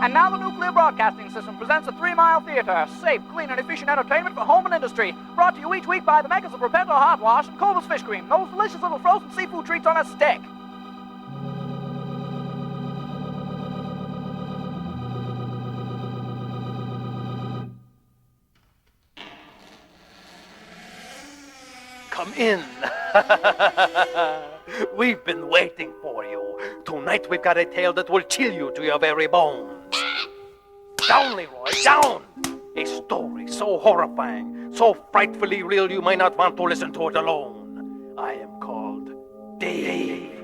And now the Nuclear Broadcasting System presents a 3-Mile Theater, safe, clean, and efficient entertainment for home and industry. Brought to you each week by the makers of Repento Hot Wash and Culver's Fish Cream, those delicious little frozen seafood treats on a stick. Come in. We've been waiting for you. Tonight we've got a tale that will chill you to your very bones. Down, Leroy, down! A story so horrifying, so frightfully real you might not want to listen to it alone. I am called Dave,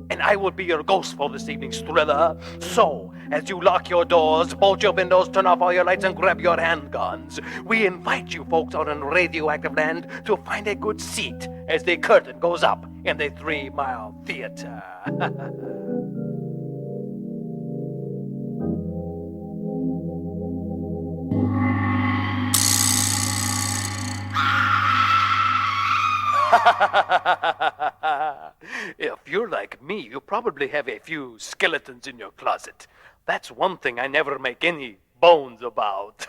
and I will be your ghost for this evening's thriller. So, as you lock your doors, bolt your windows, turn off all your lights, and grab your handguns, we invite you folks out on radioactive land to find a good seat as the curtain goes up in the 3-Mile Theater. If you're like me, you probably have a few skeletons in your closet. That's one thing I never make any bones about.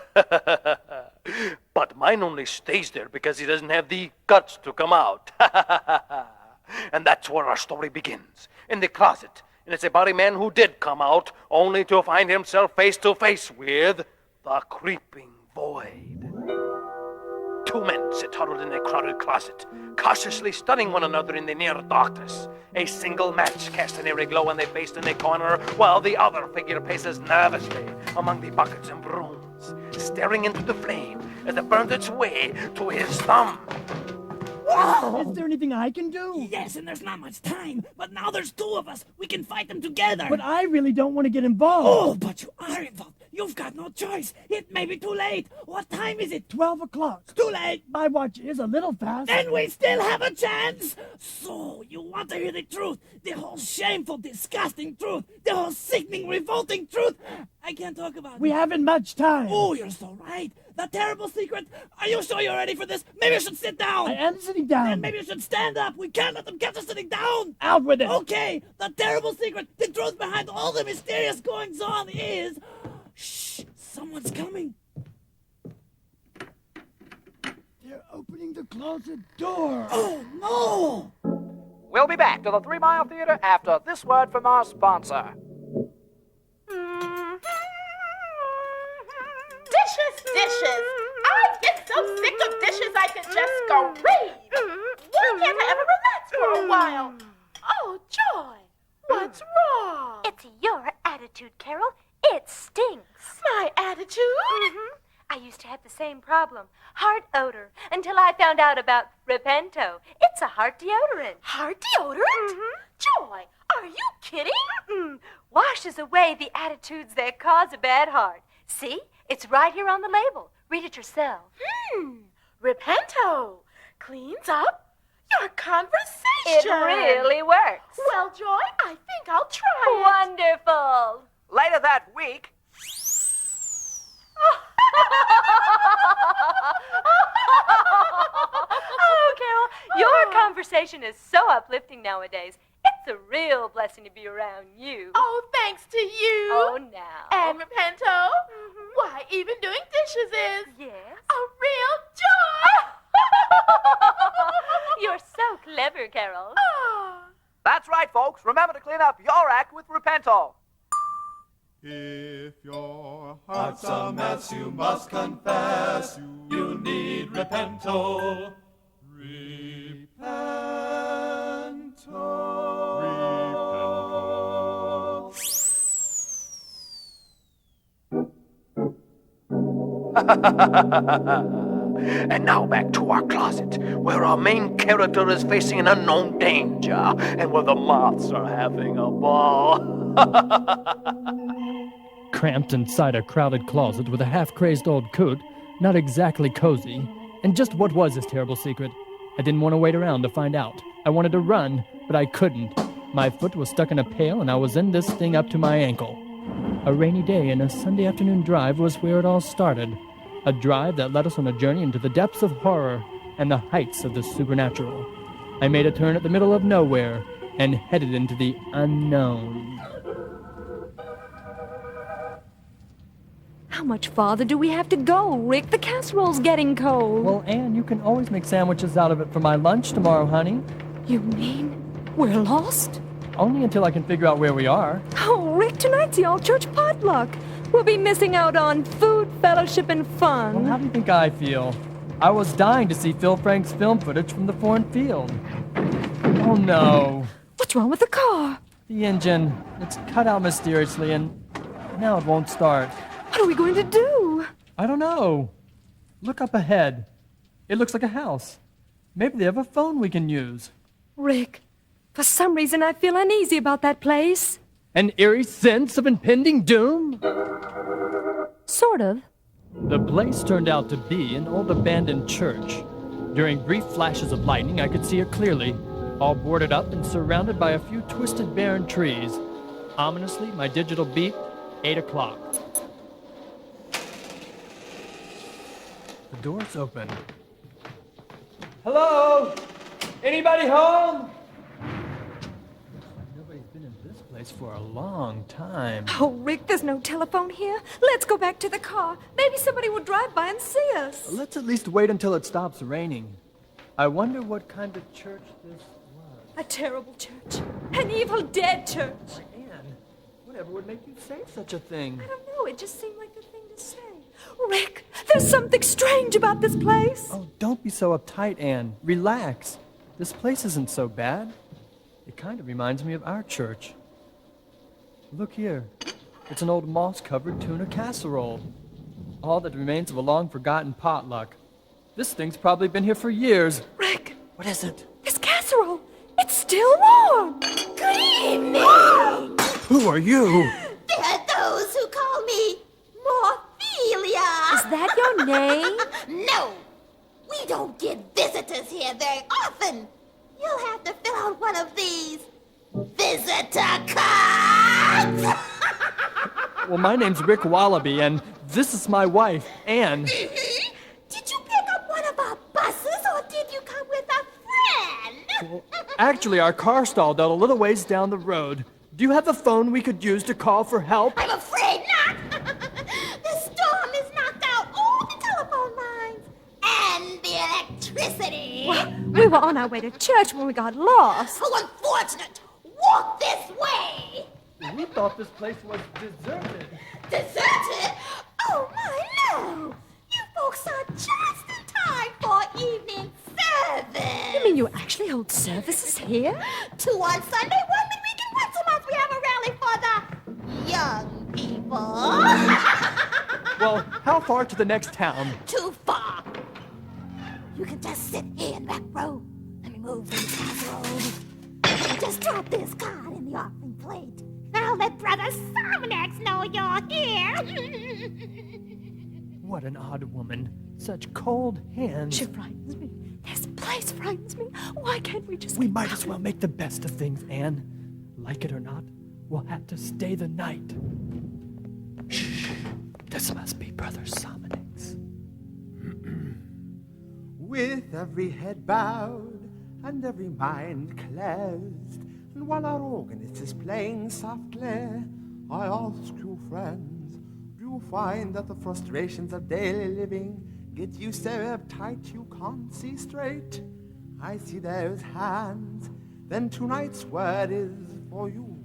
But mine only stays there because he doesn't have the guts to come out. And that's where our story begins, in the closet. And it's about a man who did come out, only to find himself face to face with the creeping void. Two men sit huddled in a crowded closet, cautiously studying one another in the near darkness. A single match casts an eerie glow on their face in a corner, while the other figure paces nervously among the buckets and brooms, staring into the flame as it burns its way to his thumb. Whoa! Is there anything I can do? Yes, and there's not much time, but now there's two of us. We can fight them together. But I really don't want to get involved. Oh, but you are involved. You've got no choice. It may be too late. What time is it? 12 o'clock. It's too late. My watch is a little fast. Then we still have a chance. So, you want to hear the truth. The whole shameful, disgusting truth. The whole sickening, revolting truth. I can't talk about it. We haven't much time. Oh, you're so right. The terrible secret. Are you sure you're ready for this? Maybe you should sit down. I am sitting down. Then maybe you should stand up. We can't let them catch us sitting down. Out with it. Okay, the terrible secret, the truth behind all the mysterious goings-on is... Shh, someone's coming. They're opening the closet door. Oh, no! We'll be back to the 3-Mile Theater after this word from our sponsor. Dishes. I get so sick of dishes I could just go read. Why can't I ever relax for a while? Oh, Joy, what's wrong? It's your attitude, Carol. It stinks. My attitude? Mm-hmm. I used to have the same problem, heart odor, until I found out about Repento. It's a heart deodorant. Heart deodorant? Mm-hmm. Joy, are you kidding? Mm-mm. Washes away the attitudes that cause a bad heart. See? It's right here on the label. Read it yourself. Repento cleans up your conversation. It really works. Well, Joy, I think I'll try it. Wonderful. Later that week... Oh, Carol, your conversation is so uplifting nowadays. It's a real blessing to be around you. Oh, thanks to you. Oh, now. And Repento, why, even doing dishes is Yes. a real joy. You're so clever, Carol. That's right, folks. Remember to clean up your act with Repento. If your heart's a mess, you must confess. You need Repento. And now back to our closet, where our main character is facing an unknown danger, and where the moths are having a ball. Cramped inside a crowded closet with a half-crazed old coot, not exactly cozy. And just what was his terrible secret? I didn't want to wait around to find out. I wanted to run, but I couldn't. My foot was stuck in a pail, and I was in this thing up to my ankle. A rainy day and a Sunday afternoon drive was where it all started. A drive that led us on a journey into the depths of horror and the heights of the supernatural. I made a turn at the middle of nowhere and headed into the unknown. How much farther do we have to go, Rick? The casserole's getting cold. Well, Anne, you can always make sandwiches out of it for my lunch tomorrow, honey. You mean we're lost? Only until I can figure out where we are. Oh, Rick, tonight's the all-church potluck. We'll be missing out on food, fellowship, and fun. Well, how do you think I feel? I was dying to see Phil Frank's film footage from the foreign field. Oh, no. What's wrong with the car? The engine. It's cut out mysteriously, and now it won't start. What are we going to do? I don't know. Look up ahead. It looks like a house. Maybe they have a phone we can use. Rick, for some reason I feel uneasy about that place. An eerie sense of impending doom? Sort of. The place turned out to be an old abandoned church. During brief flashes of lightning, I could see it clearly, all boarded up and surrounded by a few twisted barren trees. Ominously, my digital beeped, 8 o'clock. The door's open. Hello? Anybody home? Nobody's been in this place for a long time. Oh, Rick, there's no telephone here. Let's go back to the car. Maybe somebody will drive by and see us. Let's at least wait until it stops raining. I wonder what kind of church this was. A terrible church. An evil dead church. Anne, whatever would make you say such a thing? I don't know. It just seemed like the thing to say. Rick, there's something strange about this place. Oh, don't be so uptight, Anne. Relax. This place isn't so bad. It kind of reminds me of our church. Look here. It's an old moss-covered tuna casserole. All that remains of a long-forgotten potluck. This thing's probably been here for years. Rick, What is it? this casserole, it's still warm. Good evening. Who are you? There are those who call me Morphelia. Is that your name? No, we don't get visitors here very often. You'll have to fill out one of these visitor cards. Well, my name's Rick Wallaby, and this is my wife, Anne. Did you pick up one of our buses, or did you come with a friend? Well, actually, our car stalled out a little ways down the road. Do you have a phone we could use to call for help? I'm afraid not. The storm has knocked out all the telephone lines and the electricity. We were on our way to church when we got lost. How unfortunate. Walk this way. We thought this place was deserted. Deserted? Oh, my, no. You folks are just in time for evening service. You mean you actually hold services here? 2 on Sunday, 1 midweek, and once a month we have a rally for the young people. Well, how far to the next town? Too far. You can just sit here in that row. Let me move these casseroles. Just drop this card in the offering plate. I'll let Brother Somonex know you're here. What an odd woman. Such cold hands. She frightens me. This place frightens me. Why can't we just... We might as well make the best of things, Anne. Like it or not, we'll have to stay the night. Shh. This must be Brother Somonex. With every head bowed and every mind closed, and while our organist is playing softly, I ask you, friends, do you find that the frustrations of daily living get you so uptight you can't see straight? I see those hands. Then tonight's word is for you,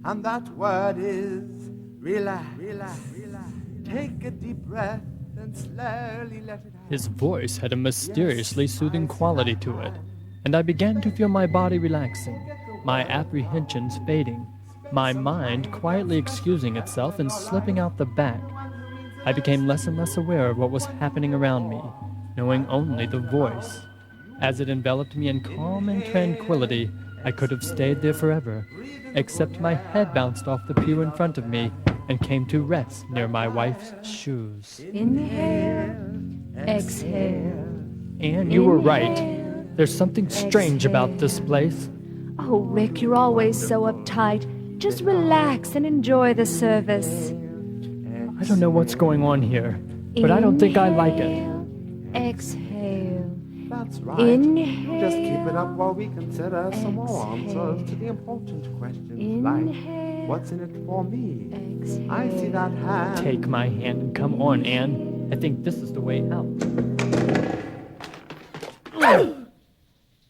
and that word is relax. Take a deep breath and slowly let it out. His voice had a mysteriously soothing quality to it, and I began to feel my body relaxing, my apprehensions fading, my mind quietly excusing itself and slipping out the back. I became less and less aware of what was happening around me, knowing only the voice. As it enveloped me in calm and tranquility, I could have stayed there forever, except my head bounced off the pew in front of me and came to rest near my wife's shoes. Inhale, exhale. Anne, you were right. There's something strange about this place. Oh, Rick, you're always so uptight. Just relax and enjoy the service. I don't know what's going on here, but I don't think I like it. Inhale, exhale. That's right. Inhale, Just keep it up while we consider some more exhale. answers to the important questions like Inhale, What's in it for me? I see that hand. Take my hand and come on, Anne. I think this is the way out.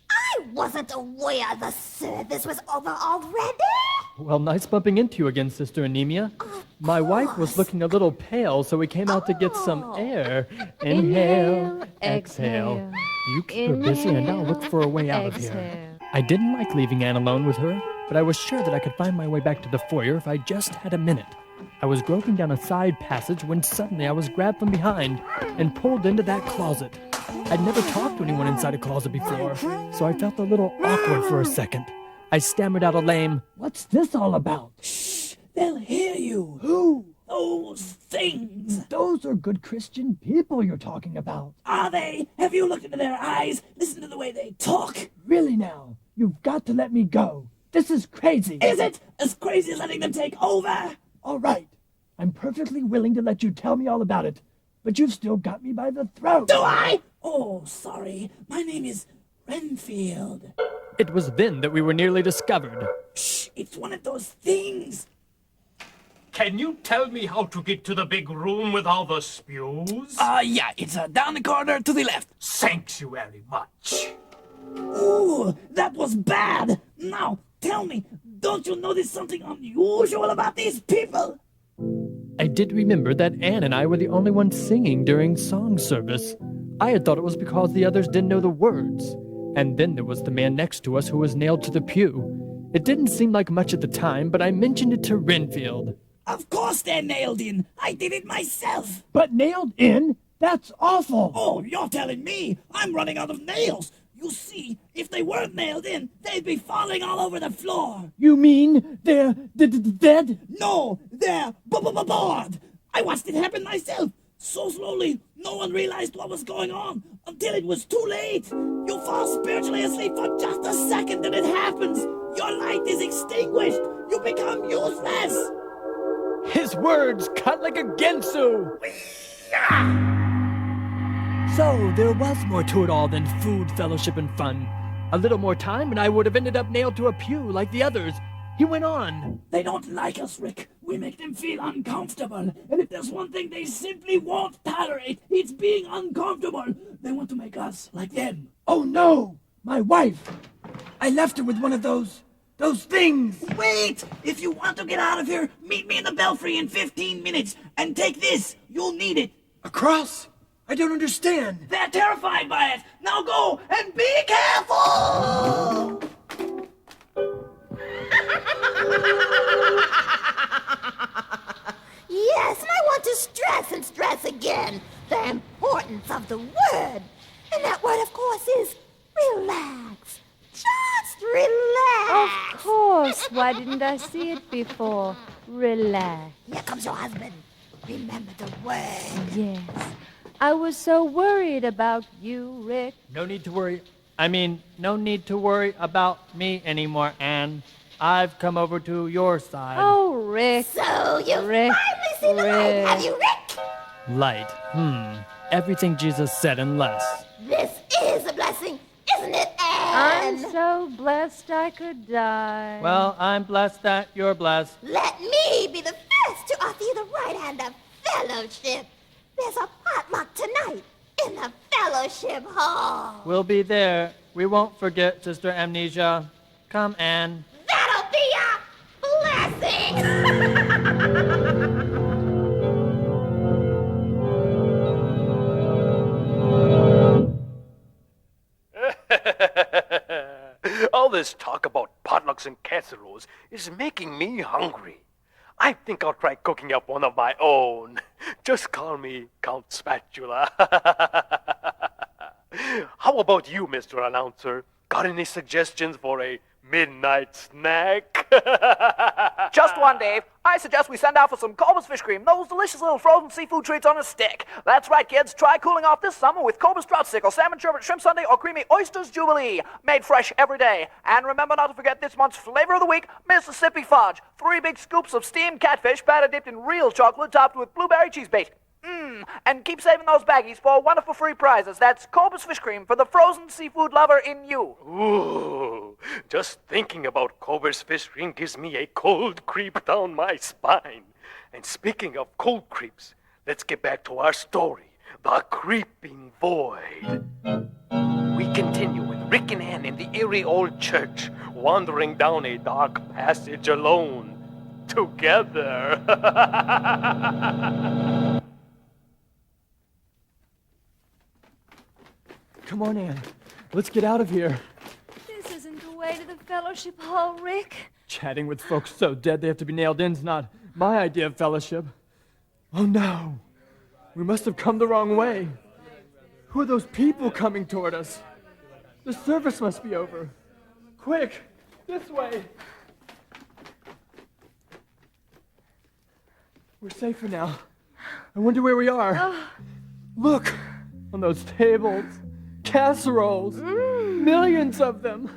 I wasn't aware the service was over already. Well, nice bumping into you again, Sister Anemia. My wife was looking a little pale, so we came out to get some air. Inhale, exhale. You keep her busy, and I'll look for a way out of here. I didn't like leaving Anne alone with her, but I was sure that I could find my way back to the foyer if I just had a minute. I was groping down a side passage when suddenly I was grabbed from behind and pulled into that closet. I'd never talked to anyone inside a closet before, so I felt a little awkward for a second. I stammered out a lame, What's this all about? Shh! They'll hear you. Who? Those things. Those are good Christian people you're talking about. Are they? Have you looked into their eyes? Listen to the way they talk. Really now, you've got to let me go. This is crazy. Is it as crazy as letting them take over? All right. I'm perfectly willing to let you tell me all about it, but you've still got me by the throat. Do I? Oh, sorry. My name is Renfield. It was then that we were nearly discovered. Shh! It's one of those things. Can you tell me how to get to the big room with all the spews? Yeah, it's down the corridor to the left. Thanks you very much. Ooh, that was bad. Now, tell me, don't you notice something unusual about these people? I did remember that Anne and I were the only ones singing during song service. I had thought it was because the others didn't know the words. And then there was the man next to us who was nailed to the pew. It didn't seem like much at the time, but I mentioned it to Renfield. Of course they're nailed in. I did it myself. But nailed in? That's awful. Oh, you're telling me I'm running out of nails. You see, if they weren't nailed in, they'd be falling all over the floor. You mean they're dead? No, they're bored. I watched it happen myself. So slowly, no one realized what was going on until it was too late. You fall spiritually asleep for just a second and it happens. Your light is extinguished. You become useless. His words cut like a Gensu! So, there was more to it all than food, fellowship, and fun. A little more time and I would have ended up nailed to a pew like the others. He went on. They don't like us, Rick. We make them feel uncomfortable. And if there's one thing they simply won't tolerate, it's being uncomfortable. They want to make us like them. Oh no! My wife! I left her with one of those things! Wait! If you want to get out of here, meet me in the belfry in 15 minutes. And take this. You'll need it. A cross? I don't understand. They're terrified by it. Now go and be careful! Yes, and I want to stress and stress again the importance of the word. And that word, of course, is relax. Just relax. Of course. Why didn't I see it before? Relax. Here comes your husband. Remember the word. Yes. I was so worried about you, Rick. No need to worry. No need to worry about me anymore, Anne. I've come over to your side. Oh, Rick. So you've Rick, finally seen the light, have you, Rick? Light. Everything Jesus said and less. This is a blessing, isn't it, I'm Anne? so blessed I could die. Well, I'm blessed that you're blessed. Let me be the first to offer you the right hand of fellowship. There's a potluck tonight in the fellowship hall. We'll be there. We won't forget, Sister Amnesia. Come, Anne. That'll be a blessing! All this talk about potlucks and casseroles is making me hungry. I think I'll try cooking up one of my own. Just call me Count Spatula. How about you, Mr. Announcer? Got any suggestions for a midnight snack? Just one, Dave. I suggest we send out for some Cobra's fish cream, those delicious little frozen seafood treats on a stick. That's right, kids. Try cooling off this summer with Cobra's Trout Stick or Salmon Sherbet Shrimp Sundae or Creamy Oysters Jubilee. Made fresh every day. And remember not to forget this month's flavor of the week, Mississippi Fudge. 3 big scoops of steamed catfish, batter dipped in real chocolate, topped with blueberry cheese bait. And keep saving those baggies for wonderful free prizes. That's Cobus Fish Cream for the frozen seafood lover in you. Ooh, just thinking about Cobra's fish cream gives me a cold creep down my spine. And speaking of cold creeps, let's get back to our story, The Creeping Void. We continue with Rick and Ann in the eerie old church, wandering down a dark passage alone, together. Come on, Ann. Let's get out of here. This isn't the way to the fellowship hall, Rick. Chatting with folks so dead they have to be nailed in's not my idea of fellowship. Oh no. We must have come the wrong way. Who are those people coming toward us? The service must be over. Quick, this way. We're safer now. I wonder where we are. Look, on those tables, casseroles, millions of them.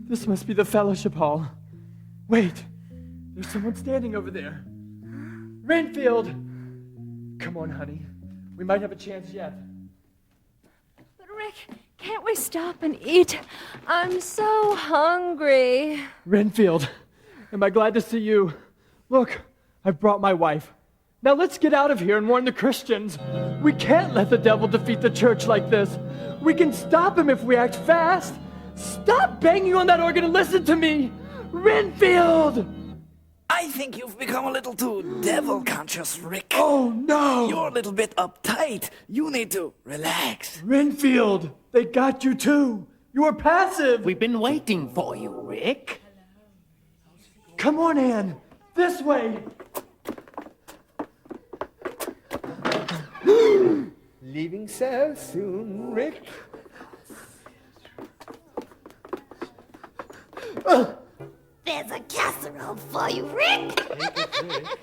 This must be the fellowship hall. Wait, there's someone standing over there. Renfield! Come on, honey. We might have a chance yet. But Rick, can't we stop and eat? I'm so hungry. Renfield, am I glad to see you? Look, I've brought my wife. Now let's get out of here and warn the Christians. We can't let the devil defeat the church like this. We can stop him if we act fast. Stop banging on that organ and listen to me! Renfield! I think you've become a little too devil-conscious, Rick. Oh, no! You're a little bit uptight. You need to relax. Renfield! They got you too! You were passive! We've been waiting for you, Rick. Come on, Ann! This way! Leaving so soon, Rick? There's a casserole for you, Rick.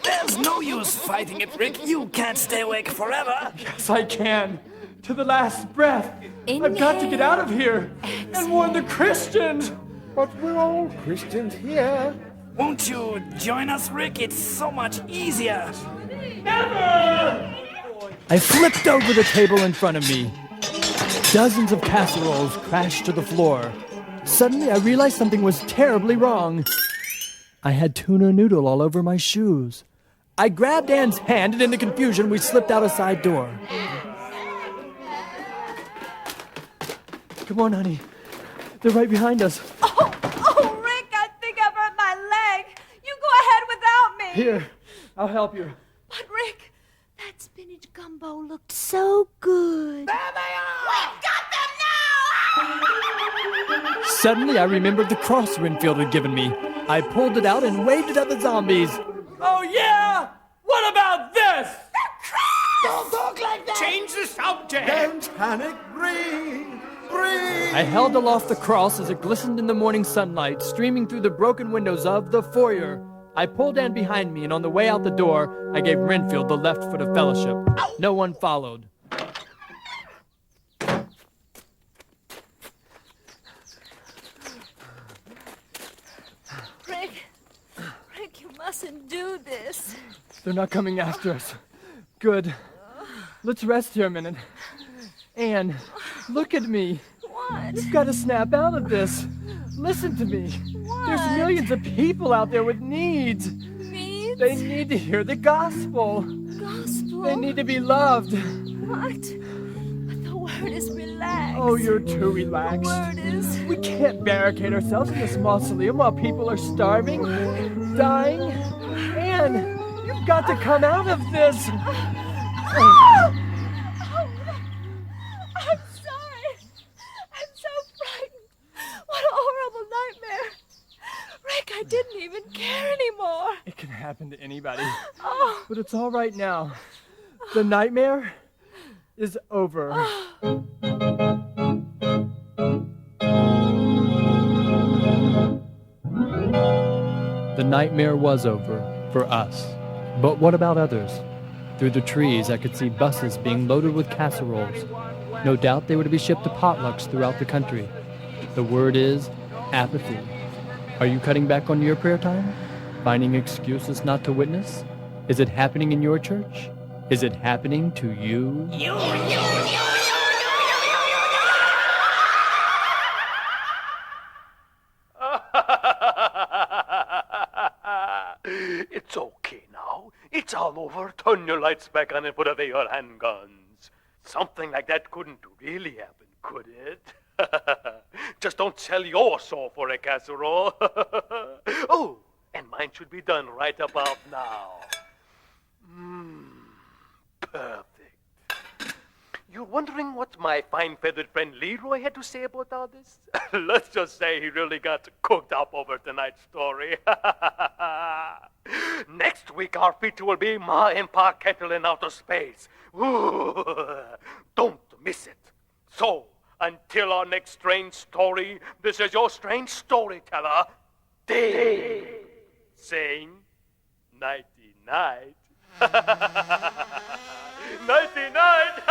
There's no use fighting it, Rick. You can't stay awake forever. Yes, I can. To the last breath. I've got to get out of here and warn the Christians. But we're all Christians here. Won't you join us, Rick? It's so much easier. Never! I flipped over the table in front of me. Dozens of casseroles crashed to the floor. Suddenly, I realized something was terribly wrong. I had tuna noodle all over my shoes. I grabbed Ann's hand, and in the confusion, we slipped out a side door. Come on, honey. They're right behind us. Oh, Rick, I think I've hurt my leg. You go ahead without me. Here, I'll help you. But Rick, that spinach gumbo looked so good. There they are! Suddenly, I remembered the cross Renfield had given me. I pulled it out and waved it at the zombies. Oh, yeah! What about this? Don't talk like that! Change the subject! Don't panic, breathe, breathe. I held aloft the cross as it glistened in the morning sunlight, streaming through the broken windows of the foyer. I pulled Ann behind me, and on the way out the door, I gave Renfield the left foot of fellowship. No one followed. Rick, you mustn't do this. They're not coming after us. Good. Let's rest here a minute. Ann, look at me. What? We've got to snap out of this. Listen to me. What? There's millions of people out there with needs. Needs? They need to hear the gospel. Gospel? They need to be loved. What? But the word is relax. Oh, you're too relaxed. The word is... We can't barricade ourselves in this mausoleum while people are starving, dying. Ann, you've got to come out of this. Oh, I'm sorry. I'm so frightened. What a horrible nightmare. Rick, I didn't even care anymore. It can happen to anybody. Oh. But it's all right now. The nightmare is over. The nightmare was over for us. But what about others? Through the trees, I could see buses being loaded with casseroles. No doubt they were to be shipped to potlucks throughout the country. The word is apathy. Are you cutting back on your prayer time? Finding excuses not to witness? Is it happening in your church? Is it happening to you? It's okay now. It's all over. Turn your lights back on and put away your handguns. Something like that couldn't really happen, could it? Just don't sell your soul for a casserole. Oh, and mine should be done right about now. Perfect. You're wondering what my fine-feathered friend Leroy had to say about all this? Let's just say he really got cooked up over tonight's story. Next week, our feature will be Ma and Pa Kettle in outer space. Ooh, don't miss it. So, until our next strange story, this is your strange storyteller, Dave, saying nighty-night. Nighty-night.